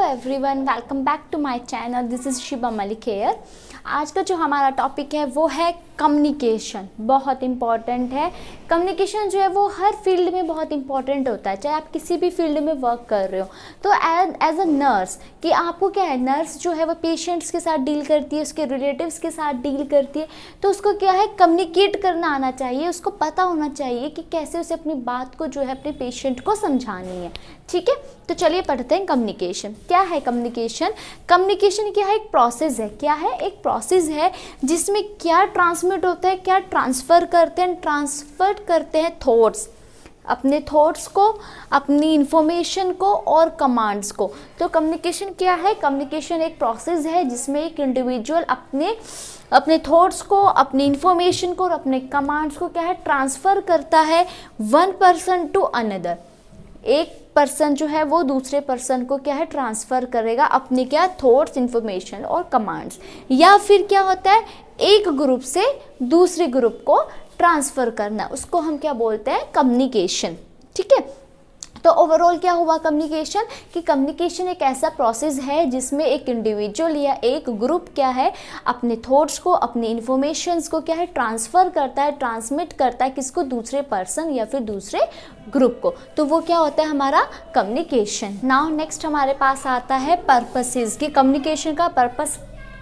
Everyone, welcome back to my channel. This is Shiba Malik here. आज का जो हमारा टॉपिक है वो है कम्युनिकेशन। बहुत इम्पॉर्टेंट है। कम्युनिकेशन जो है वो हर फील्ड में बहुत इम्पॉर्टेंट होता है, चाहे आप किसी भी फील्ड में वर्क कर रहे हो। तो एज अ नर्स कि आपको क्या है, नर्स जो है वो पेशेंट्स के साथ डील करती है, उसके रिलेटिव्स के साथ डील करती है, तो उसको क्या है, कम्युनिकेट करना आना चाहिए। उसको पता होना चाहिए कि कैसे उसे अपनी बात को जो है अपने पेशेंट को समझानी है। ठीक है, तो चलिए पढ़ते हैं कम्युनिकेशन। क्या है कम्युनिकेशन? कम्युनिकेशन क्या है? एक प्रोसेस है। क्या है? एक प्रोसेस है जिसमें क्या ट्रांसमिट होता है, क्या ट्रांसफ़र करते हैं थॉट्स, अपने थॉट्स को, अपनी इंफॉर्मेशन को और कमांड्स को। तो कम्युनिकेशन क्या है? कम्युनिकेशन एक प्रोसेस है जिसमें एक इंडिविजुअल अपने थॉट्स को, अपनी इंफॉर्मेशन को और अपने कमांड्स को क्या है, ट्रांसफ़र करता है वन पर्सन टू अनदर। एक पर्सन जो है वो दूसरे पर्सन को क्या है, ट्रांसफ़र करेगा अपने क्या, थॉट्स, इंफॉर्मेशन और कमांड्स। या फिर क्या होता है, एक ग्रुप से दूसरे ग्रुप को ट्रांसफ़र करना, उसको हम क्या बोलते हैं, कम्युनिकेशन। ठीक है, तो ओवरऑल क्या हुआ कम्युनिकेशन, कि कम्युनिकेशन एक ऐसा प्रोसेस है जिसमें एक इंडिविजुअल या एक ग्रुप क्या है, अपने थॉट्स को, अपनी इंफॉर्मेशंस को क्या है, ट्रांसफ़र करता है, ट्रांसमिट करता है किसको, दूसरे पर्सन या फिर दूसरे ग्रुप को। तो वो क्या होता है, हमारा कम्युनिकेशन। नाउ नेक्स्ट हमारे पास आता है पर्पसेस, कि कम्युनिकेशन का पर्पस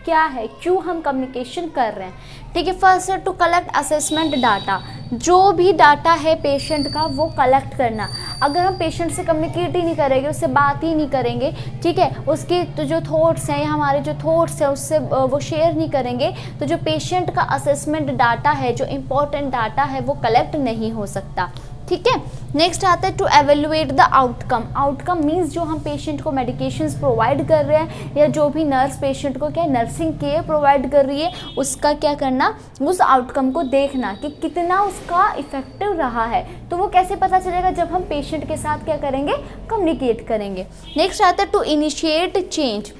क्या है, क्यों हम कम्युनिकेशन कर रहे हैं। ठीक है, फर्स्ट है टू कलेक्ट असेसमेंट डाटा। जो भी डाटा है पेशेंट का वो कलेक्ट करना। अगर हम पेशेंट से कम्युनिकेट ही नहीं करेंगे, उससे बात ही नहीं करेंगे, ठीक है, उसके तो जो थॉट्स हैं, हमारे जो थॉट्स हैं उससे वो शेयर नहीं करेंगे, तो जो पेशेंट का असेसमेंट डाटा है, जो इम्पोर्टेंट डाटा है, वो कलेक्ट नहीं हो सकता। ठीक है, नेक्स्ट आता है to evaluate the outcome. Outcome means जो हम पेशेंट को मेडिकेशंस प्रोवाइड कर रहे हैं, या जो भी नर्स पेशेंट को क्या नर्सिंग केयर प्रोवाइड कर रही है, उसका क्या करना, उस आउटकम को देखना कि कितना उसका इफेक्टिव रहा है। तो वो कैसे पता चलेगा, जब हम पेशेंट के साथ क्या करेंगे, कम्युनिकेट करेंगे। नेक्स्ट आता है टू इनिशिएट चेंज।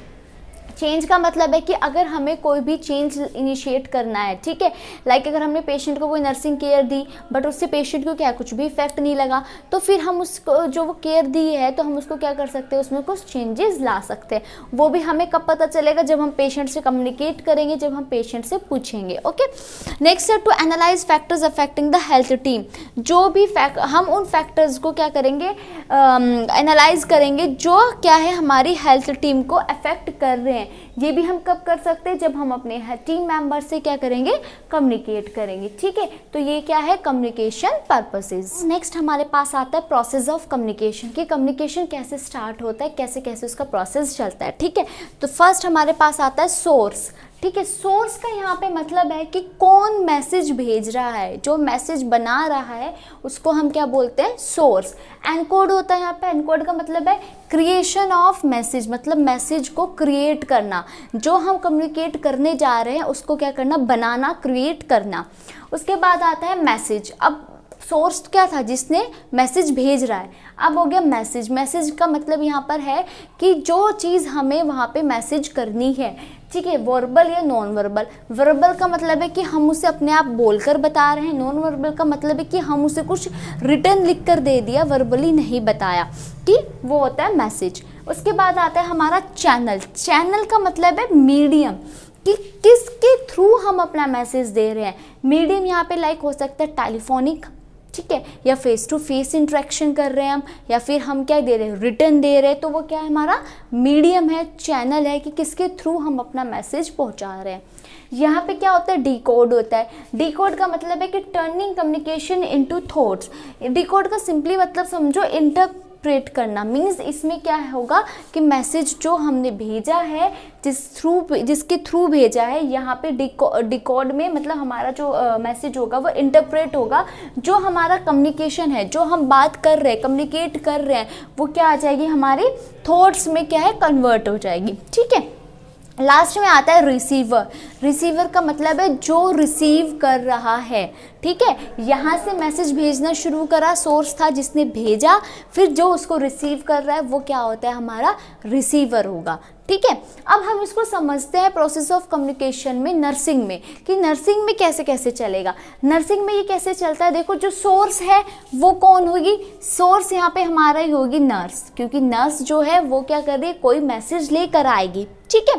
चेंज का मतलब है कि अगर हमें कोई भी चेंज इनिशिएट करना है, ठीक है, लाइक अगर हमने पेशेंट को कोई नर्सिंग केयर दी बट उससे पेशेंट को क्या कुछ भी इफेक्ट नहीं लगा, तो फिर हम उसको जो वो केयर दी है तो हम उसको क्या कर सकते हैं, उसमें कुछ चेंजेस ला सकते हैं। वो भी हमें कब पता चलेगा, जब हम पेशेंट से कम्युनिकेट करेंगे, जब हम पेशेंट से पूछेंगे। ओके, नेक्स्ट है to analyze factors affecting the health team. जो भी हम उन फैक्टर्स को क्या करेंगे, एनालाइज करेंगे जो क्या है हमारी हेल्थ टीम को अफेक्ट कर रहे हैं। ये भी हम कब कर सकते हैं, जब हम अपने टीम मेंबर से क्या करेंगे, कम्युनिकेट करेंगे। ठीक है, तो ये क्या है, कम्युनिकेशन पर्पसेस। नेक्स्ट हमारे पास आता है प्रोसेस ऑफ कम्युनिकेशन, कि कम्युनिकेशन कैसे स्टार्ट होता है, कैसे कैसे उसका प्रोसेस चलता है। ठीक है, तो फर्स्ट हमारे पास आता है सोर्स। ठीक है, सोर्स का यहाँ पे मतलब है कि कौन मैसेज भेज रहा है, जो मैसेज बना रहा है उसको हम क्या बोलते हैं, सोर्स। एनकोड होता है यहाँ पे। एनकोड का मतलब है क्रिएशन ऑफ मैसेज, मतलब मैसेज को क्रिएट करना। जो हम कम्युनिकेट करने जा रहे हैं उसको क्या करना, बनाना, क्रिएट करना। उसके बाद आता है मैसेज। अब सोर्स क्या था, जिसने मैसेज भेज रहा है, अब हो गया मैसेज। मैसेज का मतलब यहाँ पर है कि जो चीज़ हमें वहाँ पे मैसेज करनी है, ठीक है, वर्बल या नॉन वर्बल। वर्बल का मतलब है कि हम उसे अपने आप बोलकर बता रहे हैं। नॉन वर्बल का मतलब है कि हम उसे कुछ रिटर्न लिख कर दे दिया, वर्बली नहीं बताया, कि वो होता है मैसेज। उसके बाद आता है हमारा चैनल। चैनल का मतलब है मीडियम, कि किसके थ्रू हम अपना मैसेज दे रहे हैं। मीडियम यहाँ पे लाइक हो सकता है टेलीफोनिक, ठीक है, या फेस टू फेस इंटरेक्शन कर रहे हैं हम, या फिर हम क्या दे रहे हैं, रिटर्न दे रहे हैं। तो वो क्या है, हमारा मीडियम है, चैनल है, कि किसके थ्रू हम अपना मैसेज पहुंचा रहे हैं। यहाँ पे क्या होता है, डिकोड होता है। डिकोड का मतलब है कि turning communication into thoughts. Decode का सिंपली मतलब समझो इंटरप्रेट करना। मीन्स इसमें क्या होगा कि मैसेज जो हमने भेजा है, जिसके थ्रू भेजा है, यहाँ पे डिकोड में मतलब हमारा जो मैसेज होगा वो इंटरप्रेट होगा। जो हमारा कम्युनिकेशन है, जो हम बात कर रहे हैं, कम्युनिकेट कर रहे हैं, वो क्या आ जाएगी, हमारे थॉट्स में क्या है, कन्वर्ट हो जाएगी। ठीक है, लास्ट में आता है रिसीवर। रिसीवर का मतलब है जो रिसीव कर रहा है। ठीक है, यहाँ से मैसेज भेजना शुरू करा, सोर्स था जिसने भेजा, फिर जो उसको रिसीव कर रहा है वो क्या होता है, हमारा रिसीवर होगा। ठीक है, अब हम इसको समझते हैं प्रोसेस ऑफ कम्युनिकेशन में नर्सिंग में, कि नर्सिंग में कैसे कैसे चलेगा। नर्सिंग में ये कैसे चलता है, देखो जो सोर्स है वो कौन होगी, सोर्स यहाँ पे हमारा ही होगी नर्स, क्योंकि नर्स जो है वो क्या कर रही है, कोई मैसेज लेकर आएगी। ठीक है,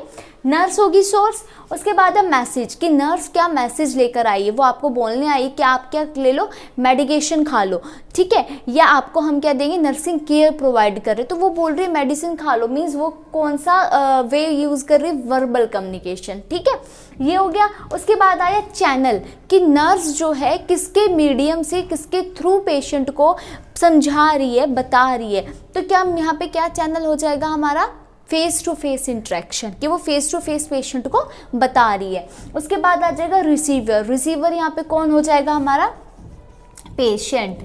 नर्स होगी सोर्स। उसके बाद है मैसेज, कि नर्स क्या मैसेज लेकर आई है, वो आपको बोलने आई है कि आप क्या ले लो, मेडिकेशन खा लो। ठीक है, या आपको हम क्या देंगे, नर्सिंग केयर प्रोवाइड कर रहे, तो वो बोल रही है मेडिसिन खा लो, मीन्स वो कौन सा वे यूज कर रही है, वर्बल कम्युनिकेशन। ठीक है, ये हो गया। उसके बाद आया चैनल, कि नर्स जो है किसके मीडियम से, किसके थ्रू पेशेंट को समझा रही है, बता रही है। तो क्या यहाँ पे क्या चैनल हो जाएगा हमारा, फेस टू फेस इंटरेक्शन, कि वो फेस टू फेस पेशेंट को बता रही है। उसके बाद आ जाएगा रिसीवर। रिसीवर यहाँ पे कौन हो जाएगा, हमारा पेशेंट।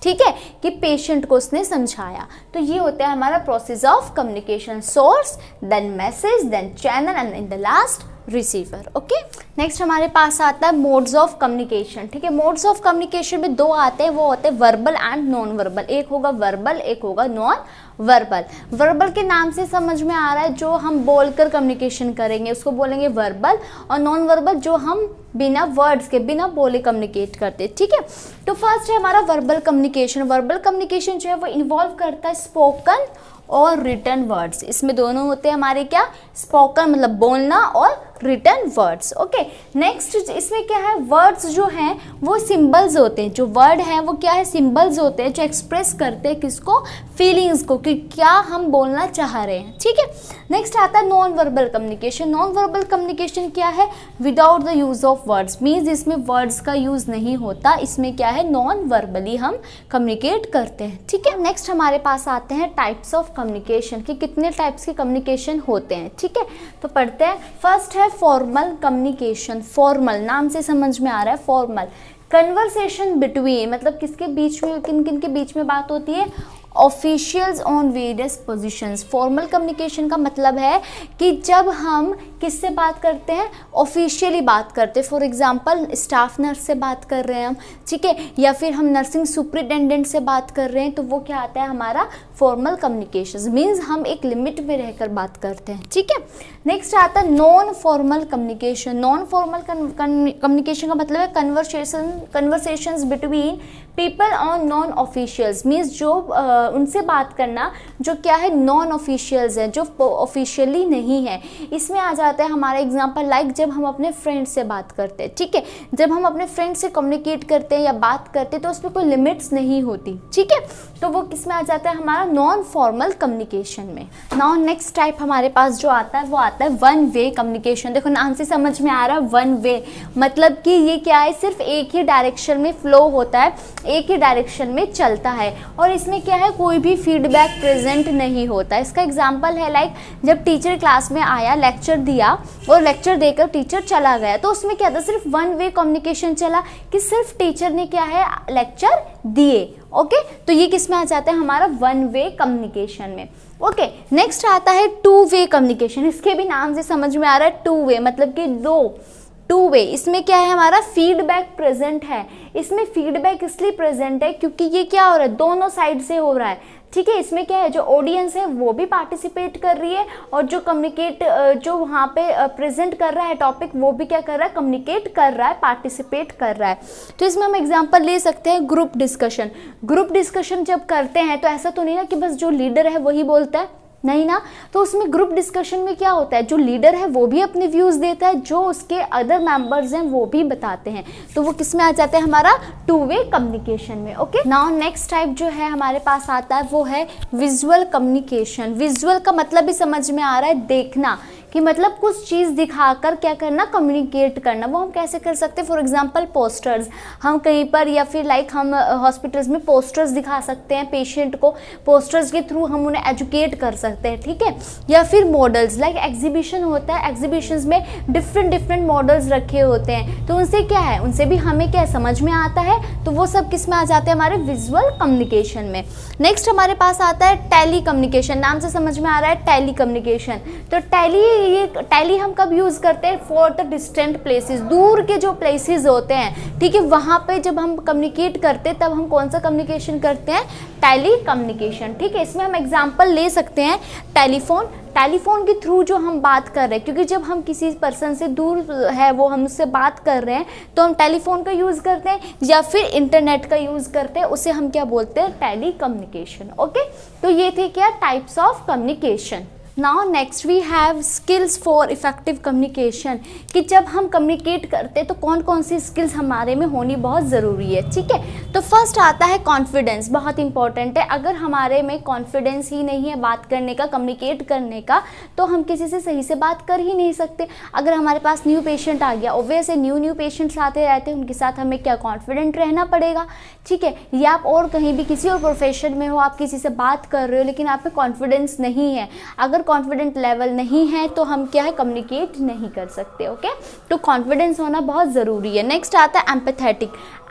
ठीक है, कि पेशेंट को उसने समझाया। तो ये होता है हमारा process of communication, source, then message, then channel and in the last receiver. Okay, next हमारे पास आता है मोड्स ऑफ कम्युनिकेशन। ठीक है, मोड्स ऑफ कम्युनिकेशन में दो आते हैं, वो होते हैं वर्बल एंड नॉन वर्बल। एक होगा वर्बल, एक होगा नॉन वर्बल। वर्बल के नाम से समझ में आ रहा है जो हम बोलकर कम्युनिकेशन करेंगे उसको बोलेंगे वर्बल, और नॉन वर्बल जो हम बिना वर्ड्स के, बिना बोले कम्युनिकेट करते। ठीक है, तो फर्स्ट है हमारा वर्बल कम्युनिकेशन। वर्बल कम्युनिकेशन जो है वो इन्वॉल्व करता है स्पोकन और रिटन वर्ड्स। इसमें दोनों होते हैं हमारे क्या, स्पोकन मतलब बोलना और रिटन वर्ड्स। ओके, नेक्स्ट इसमें क्या है, वर्ड्स जो हैं वो सिंबल्स होते हैं। जो वर्ड हैं वो क्या है, सिंबल्स होते हैं जो एक्सप्रेस करते हैं किसको, फीलिंग्स को, कि क्या हम बोलना चाह रहे हैं। ठीक है, नेक्स्ट आता है non verbal communication. Non verbal communication क्या है, without the use of words, means इसमें वर्ड्स का यूज नहीं होता, इसमें क्या है, नॉन वर्बली हम कम्युनिकेट करते हैं। ठीक है, नेक्स्ट हमारे पास आते हैं टाइप्स ऑफ कम्युनिकेशन, कि कितने टाइप्स के कम्युनिकेशन होते हैं। ठीक है, तो पढ़ते हैं। फर्स्ट है फॉर्मल कम्युनिकेशन। फॉर्मल नाम से समझ में आ रहा है, फॉर्मल कन्वर्सेशन बिटवीन, मतलब किसके बीच में, किन किन के बीच में बात होती है, officials on various positions. Formal communication का मतलब है कि जब हम किससे बात करते हैं, ऑफिशियली बात करते हैं। फॉर एग्जांपल स्टाफ नर्स से बात कर रहे हैं हम, ठीक है, या फिर हम नर्सिंग सुपरिटेंडेंट से बात कर रहे हैं, तो वो क्या आता है हमारा फॉर्मल कम्युनिकेशन, मीन्स हम एक लिमिट में रहकर बात करते हैं। ठीक है, नेक्स्ट आता है non formal communication. Non formal communication का मतलब है conversations between people on non officials, means जो उनसे बात करना जो क्या है, नॉन ऑफिशियल्स हैं, जो ऑफिशियली नहीं है। इसमें आ जाता है हमारा एग्जांपल, लाइक जब हम अपने फ्रेंड से बात करते हैं। ठीक है, जब हम अपने फ्रेंड से कम्युनिकेट करते हैं या बात करते हैं तो उसमें कोई लिमिट्स नहीं होती। ठीक है, तो वो किस में आ जाता है, हमारा नॉन फॉर्मल कम्युनिकेशन में। नाउ नेक्स्ट टाइप हमारे पास जो आता है वो आता है वन वे कम्युनिकेशन। देखो नाम से समझ में आ रहा है वन वे, मतलब कि ये क्या है, सिर्फ एक ही डायरेक्शन में फ्लो होता है, एक ही डायरेक्शन में चलता है, और इसमें क्या है, कोई भी फीडबैक प्रेजेंट नहीं होता। इसका एग्जांपल है लाइक जब टीचर क्लास में आया, लेक्चर दिया और लेक्चर देकर टीचर चला गया, तो उसमें क्या था, सिर्फ वन वे कम्युनिकेशन चला, कि सिर्फ टीचर ने क्या है, लेक्चर दिए। ओके, तो ये किस में आ जाता है, हमारा वन वे कम्युनिकेशन में। ओके, नेक्स्ट आता है टू वे कम्युनिकेशन। इसके भी नाम से समझ में आ रहा है टू वे, मतलब कि दो, टू वे। इसमें क्या है, हमारा फीडबैक प्रेजेंट है। इसमें फीडबैक इसलिए प्रेजेंट है क्योंकि ये क्या हो रहा है, दोनों साइड से हो रहा है। ठीक है, इसमें क्या है, जो ऑडियंस है वो भी पार्टिसिपेट कर रही है, और जो कम्युनिकेट जो वहाँ पे प्रेजेंट कर रहा है टॉपिक, वो भी क्या कर रहा है, कम्युनिकेट कर रहा है, पार्टिसिपेट कर रहा है। तो इसमें हम एग्जांपल ले सकते हैं ग्रुप डिस्कशन। ग्रुप डिस्कशन जब करते हैं तो ऐसा तो नहीं ना कि बस जो लीडर है वही बोलता है, नहीं ना। तो उसमें ग्रुप डिस्कशन में क्या होता है, जो लीडर है वो भी अपने व्यूज़ देता है, जो उसके अदर मेंबर्स हैं वो भी बताते हैं, तो वो किस में आ जाता है, हमारा टू वे कम्युनिकेशन में। ओके, नाउ नेक्स्ट टाइप जो है हमारे पास आता है वो है विजुअल कम्युनिकेशन। विजुअल का मतलब भी समझ में आ रहा है, देखना, कि मतलब कुछ चीज़ दिखाकर क्या करना, कम्युनिकेट करना। वो हम कैसे कर सकते हैं, फॉर एग्जांपल पोस्टर्स, हम कहीं पर या फिर लाइक हम हॉस्पिटल्स में पोस्टर्स दिखा सकते हैं पेशेंट को, पोस्टर्स के थ्रू हम उन्हें एजुकेट कर सकते हैं। ठीक है, या फिर मॉडल्स, लाइक एग्जीबिशन होता है, एग्जीबिशंस में डिफरेंट मॉडल्स रखे होते हैं, तो उनसे क्या है, उनसे भी हमें क्या समझ में आता है, तो वो सब किस में आ जाते हैं, हमारे विजुअल कम्युनिकेशन में। नेक्स्ट हमारे पास आता है टेली कम्युनिकेशन। नाम से समझ में आ रहा है टेली कम्युनिकेशन। तो टेली ये टैली हम कब यूज़ करते हैं? फॉर द डिस्टेंट प्लेसेस, दूर के जो प्लेसेस होते हैं, ठीक है, वहाँ पे जब हम कम्युनिकेट करते हैं तब हम कौन सा कम्युनिकेशन करते हैं? टैली कम्युनिकेशन, ठीक है। इसमें हम एग्जांपल ले सकते हैं टेलीफोन के थ्रू जो हम बात कर रहे हैं, क्योंकि जब हम किसी पर्सन से दूर है वो हमसे बात कर रहे हैं तो हम टेलीफोन का यूज़ करते हैं या फिर इंटरनेट का यूज़ करते हैं, उसे हम क्या बोलते हैं? Tele communication. ओके, तो ये थे क्या types of communication. Now next we have skills for effective communication, कि जब हम कम्युनिकेट करते हैं तो कौन कौन सी स्किल्स हमारे में होनी बहुत ज़रूरी है, ठीक है। तो फर्स्ट आता है कॉन्फिडेंस, बहुत इंपॉर्टेंट है। अगर हमारे में कॉन्फिडेंस ही नहीं है बात करने का, कम्युनिकेट करने का, तो हम किसी से सही से बात कर ही नहीं सकते। अगर हमारे पास न्यू पेशेंट आ गया, ऑब्वियसली न्यू पेशेंट्स आते रहते हैं, उनके साथ हमें क्या कॉन्फिडेंट रहना पड़ेगा, ठीक है। या आप और कहीं भी किसी और प्रोफेशन में हो, आप किसी से बात कर रहे हो लेकिन आप में कॉन्फिडेंस नहीं है, अगर कॉन्फिडेंट लेवल नहीं है तो हम क्या है? कम्युनिकेट नहीं कर सकते। ओके, तो कॉन्फिडेंस होना बहुत ज़रूरी है। नेक्स्ट आता है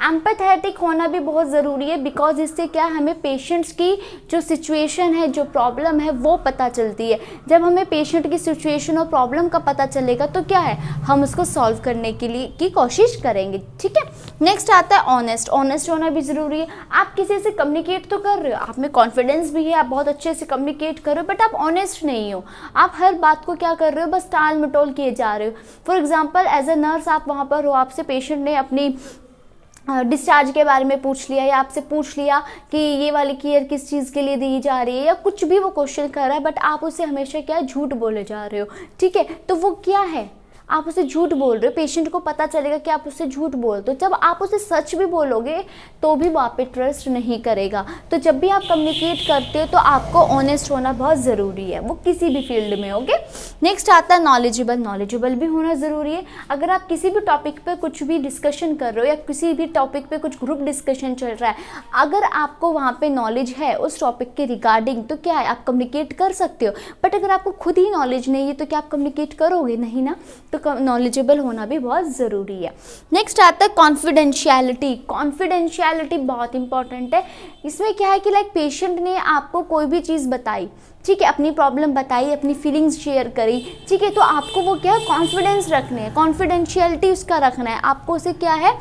एम्पैथेटिक होना भी बहुत ज़रूरी है, बिकॉज इससे क्या हमें पेशेंट्स की जो सिचुएशन है, जो प्रॉब्लम है, वो पता चलती है। जब हमें पेशेंट की सिचुएशन और प्रॉब्लम का पता चलेगा तो क्या है? हम उसको सॉल्व करने के लिए की कोशिश करेंगे, ठीक है। नेक्स्ट आता है ऑनेस्ट होना भी ज़रूरी है। आप किसी से कम्युनिकेट तो कर रहे हो, आप में कॉन्फिडेंस भी है, आप बहुत अच्छे से कम्युनिकेट कर रहे हो, बट आप ऑनेस्ट नहीं हो। आप हर बात को क्या कर रहे हो? बस टाल मटोल किए जा रहे हो। For example as a nurse आप वहाँ पर हो, आपसे पेशेंट ने अपनी डिस्चार्ज के बारे में पूछ लिया या आपसे पूछ लिया कि ये वाली केयर किस चीज़ के लिए दी जा रही है, या कुछ भी वो क्वेश्चन कर रहा है, बट आप उसे हमेशा क्या झूठ बोले जा रहे हो, ठीक है। तो वो क्या है? आप उसे झूठ बोल रहे हो, पेशेंट को पता चलेगा कि आप उससे झूठ बोलते हो। जब आप उसे सच भी बोलोगे तो भी वो आप पे ट्रस्ट नहीं करेगा। तो जब भी आप कम्युनिकेट करते हो तो आपको ऑनेस्ट होना बहुत ज़रूरी है, वो किसी भी फील्ड में। ओके, नेक्स्ट आता है नॉलेजेबल भी होना ज़रूरी है। अगर आप किसी भी टॉपिक पे कुछ भी डिस्कशन कर रहे हो या किसी भी टॉपिक पे कुछ ग्रुप डिस्कशन चल रहा है, अगर आपको वहाँ पे नॉलेज है उस टॉपिक के रिगार्डिंग तो क्या है? आप कम्युनिकेट कर सकते हो। बट अगर आपको खुद ही नॉलेज नहीं है तो क्या आप कम्युनिकेट करोगे? नहीं ना। तो नॉलेजेबल होना भी बहुत ज़रूरी है। नेक्स्ट आता है कॉन्फिडेंशियलिटी बहुत इंपॉर्टेंट है। इसमें क्या है कि लाइक पेशेंट ने आपको कोई भी चीज़ बताई, ठीक है, अपनी प्रॉब्लम बताई, अपनी फीलिंग्स शेयर करी, ठीक है, तो आपको वो क्या है? कॉन्फिडेंस रखने है, कॉन्फिडेंशियलिटी उसका रखना है। आपको उसे क्या है?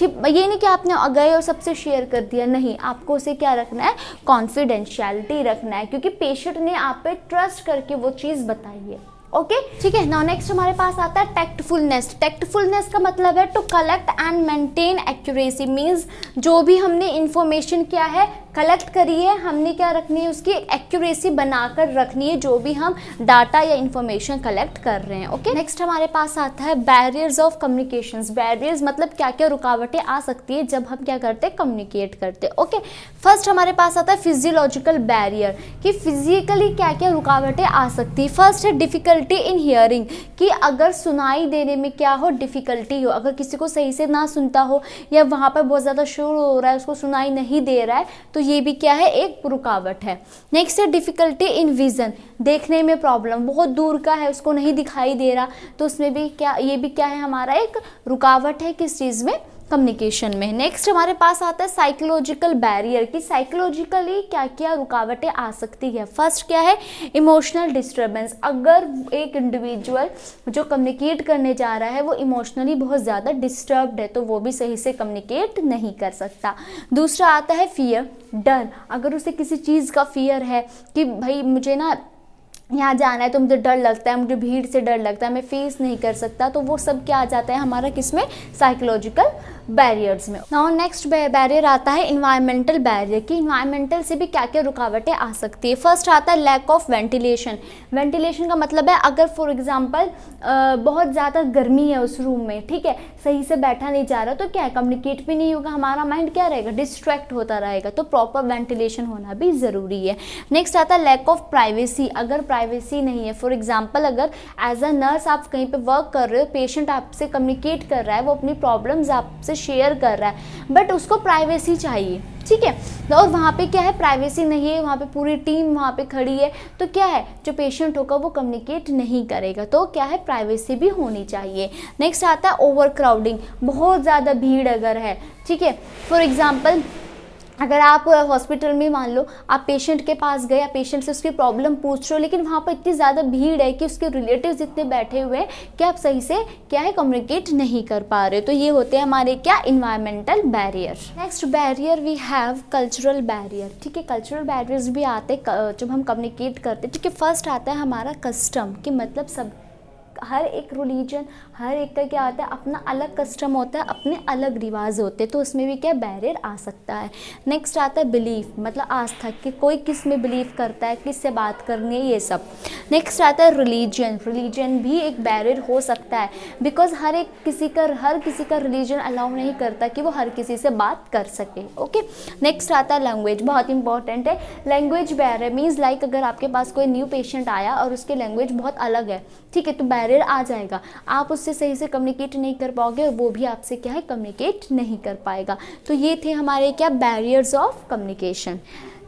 ये नहीं कि आपने गए और सबसे शेयर कर दिया, नहीं, आपको उसे क्या रखना है? कॉन्फिडेंशियलिटी रखना है, क्योंकि पेशेंट ने आप पे ट्रस्ट करके वो चीज़ बताई है। ओके, ठीक है। नाउ नेक्स्ट हमारे पास आता है टैक्टफुलनेस का मतलब है to collect and maintain accuracy, means जो भी हमने इंफॉर्मेशन क्या है कलेक्ट करी है, हमने क्या रखनी है? उसकी एक्यूरेसी बनाकर रखनी है, जो भी हम डाटा या इंफॉर्मेशन कलेक्ट कर रहे हैं। ओके, नेक्स्ट हमारे पास आता है बैरियर्स ऑफ कम्युनिकेशंस। बैरियर्स मतलब क्या क्या रुकावटें आ सकती है जब हम क्या करते हैं? कम्युनिकेट करते हैं। ओके, फर्स्ट हमारे पास आता है फिजियोलॉजिकल बैरियर, कि फिजिकली क्या क्या रुकावटें आ सकती है। फर्स्ट है डिफिकल्टी इन हियरिंग, कि अगर सुनाई देने में क्या हो? डिफिकल्टी हो, अगर किसी को सही से ना सुनता हो या वहाँ पर बहुत ज़्यादा शोर हो रहा है, उसको सुनाई नहीं दे रहा है, तो ये भी क्या है? एक रुकावट है। नेक्स्ट है डिफिकल्टी इन विजन, देखने में प्रॉब्लम, बहुत दूर का है, उसको नहीं दिखाई दे रहा, तो उसमें भी क्या, ये भी क्या है? हमारा एक रुकावट है, किस चीज़ में? कम्युनिकेशन में। नेक्स्ट हमारे पास आता है साइकोलॉजिकल बैरियर, कि साइकोलॉजिकली क्या क्या रुकावटें आ सकती है। फर्स्ट क्या है? इमोशनल डिस्टर्बेंस, अगर एक इंडिविजुअल जो कम्युनिकेट करने जा रहा है वो इमोशनली बहुत ज़्यादा डिस्टर्ब्ड है तो वो भी सही से कम्युनिकेट नहीं कर सकता। दूसरा आता है फियर, डर, अगर उसे किसी चीज़ का फियर है कि भाई मुझे ना यहाँ जाना है तो मुझे डर लगता है, मुझे भीड़ से डर लगता है, मैं फेस नहीं कर सकता, तो वो सब क्या आ जाता है हमारा? किसमें? साइकोलॉजिकल बैरियर्स में। नाउ नेक्स्ट बैरियर आता है इन्वायरमेंटल बैरियर, कि इन्वायरमेंटल से भी क्या क्या रुकावटें आ सकती है। फर्स्ट आता है लैक ऑफ वेंटिलेशन। वेंटिलेशन का मतलब है अगर फॉर एग्जांपल बहुत ज़्यादा गर्मी है उस रूम में, ठीक है, सही से बैठा नहीं जा रहा, तो क्या है? कम्युनिकेट भी नहीं होगा, हमारा माइंड क्या रहेगा? डिस्ट्रैक्ट होता रहेगा, तो प्रॉपर वेंटिलेशन होना भी ज़रूरी है। नेक्स्ट आता है लैक ऑफ प्राइवेसी, अगर प्राइवेसी नहीं है, फॉर एग्जांपल अगर एज अ नर्स आप कहीं पे वर्क कर रहे हो, पेशेंट आपसे कम्युनिकेट कर रहा है, वो अपनी प्रॉब्लम्स आपसे शेयर कर रहा है, बट उसको प्राइवेसी चाहिए, ठीक है, और वहाँ पे क्या है? प्राइवेसी नहीं है, वहाँ पे पूरी टीम वहाँ पे खड़ी है, तो क्या है? जो पेशेंट होगा वो कम्युनिकेट नहीं करेगा, तो क्या है? प्राइवेसी भी होनी चाहिए। नेक्स्ट आता है ओवर क्राउडिंग, बहुत ज़्यादा भीड़ अगर है, ठीक है, फॉर एग्जांपल अगर आप हॉस्पिटल में मान लो आप पेशेंट के पास गए, आप पेशेंट से उसकी प्रॉब्लम पूछ रहे हो, लेकिन वहाँ पर इतनी ज़्यादा भीड़ है कि उसके रिलेटिव्स इतने बैठे हुए हैं कि आप सही से क्या है कम्युनिकेट नहीं कर पा रहे। तो ये होते हैं हमारे क्या environmental barrier. Next barrier we have cultural barrier. ठीक है, कल्चरल बैरियर्स भी आते हैं जब हम कम्युनिकेट करते हैं। ठीक है, फर्स्ट आता है हमारा कस्टम, कि मतलब सब हर एक रिलीजन, हर एक का क्या आता है अपना अलग कस्टम होता है, अपने अलग रिवाज होते हैं, तो उसमें भी क्या बैरियर आ सकता है। नेक्स्ट आता है बिलीफ, मतलब आस्था, कि कोई किस में बिलीव करता है, किस से बात करनी है, ये सब। नेक्स्ट आता है रिलीजन, रिलीजन भी एक बैरियर हो सकता है, बिकॉज हर किसी का रिलीजन अलाउ नहीं करता कि वो हर किसी से बात कर सके। ओके, नेक्स्ट आता है लैंग्वेज, बहुत इंपॉर्टेंट है। लैंग्वेज बैरियर मीन्स लाइक अगर आपके पास कोई न्यू पेशेंट आया और उसकी लैंग्वेज बहुत अलग है, ठीक है, तो बैरियर आ जाएगा, आप उससे सही से कम्युनिकेट नहीं कर पाओगे और वो भी आपसे क्या है कम्युनिकेट नहीं कर पाएगा। तो ये थे हमारे क्या बैरियर्स ऑफ कम्युनिकेशन।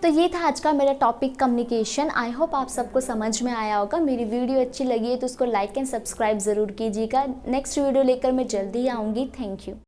तो ये था आज का मेरा टॉपिक कम्युनिकेशन। आई होप आप सबको समझ में आया होगा। मेरी वीडियो अच्छी लगी है तो उसको लाइक एंड सब्सक्राइब ज़रूर कीजिएगा। नेक्स्ट वीडियो लेकर मैं जल्दी आऊँगी। Thank you.